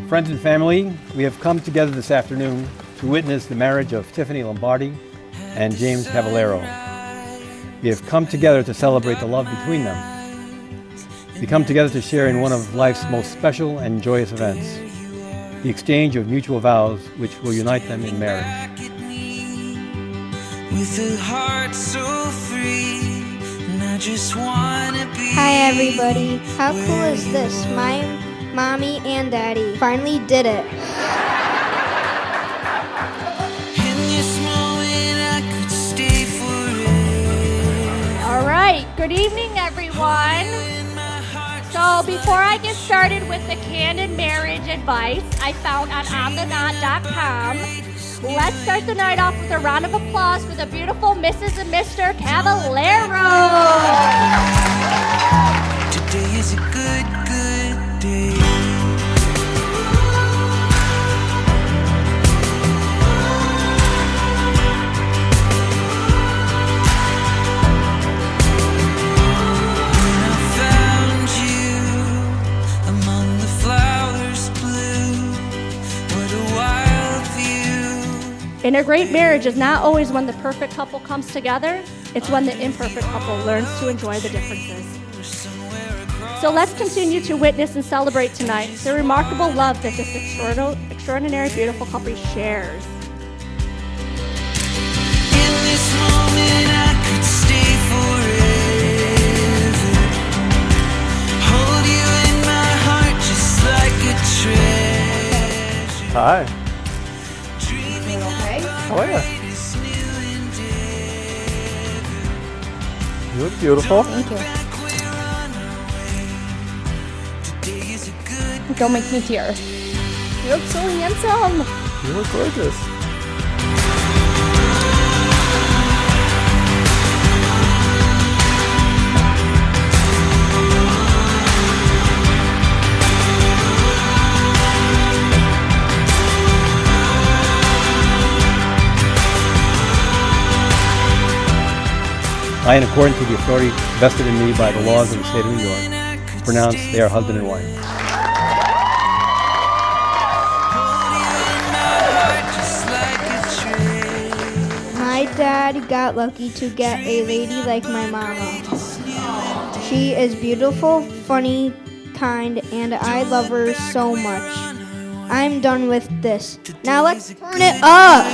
Friends and family, we have come together this afternoon to witness the marriage of Tiffany Lombardi and James Cavallero. We have come together to celebrate the love between them. We come together to share in one of life's most special and joyous events, the exchange of mutual vows which will unite them in marriage. With a heart so free, and I just wanna be. Hi everybody, how cool is this? My mommy and daddy finally did it. In this moment I could stay forever. All right, good evening everyone. So before I get started with the candid marriage advice I found on onthenot.com, let's start the night off with a round of applause for the beautiful Mrs. and Mr. Cavallero. Today is a good day. When I found you among the flowers blue, what a wild view. And a great marriage is not always when the perfect couple comes together. It's when the imperfect couple learns to enjoy the differences. So let's continue to witness and celebrate tonight the remarkable love that this extraordinary, beautiful couple shares. In this moment I could stay forever. Hold you in my heart just like a treasure. Hi. Dreaming okay? How are you? You look beautiful. Thank you. Don't make me tear. You look so handsome. You look gorgeous. I, in accordance with the authority vested in me by the laws of the state of New York, pronounce they are husband and wife. My dad got lucky to get a lady like my mama. She is beautiful, funny, kind, and I love her so much. I'm done with this. Now let's turn it up!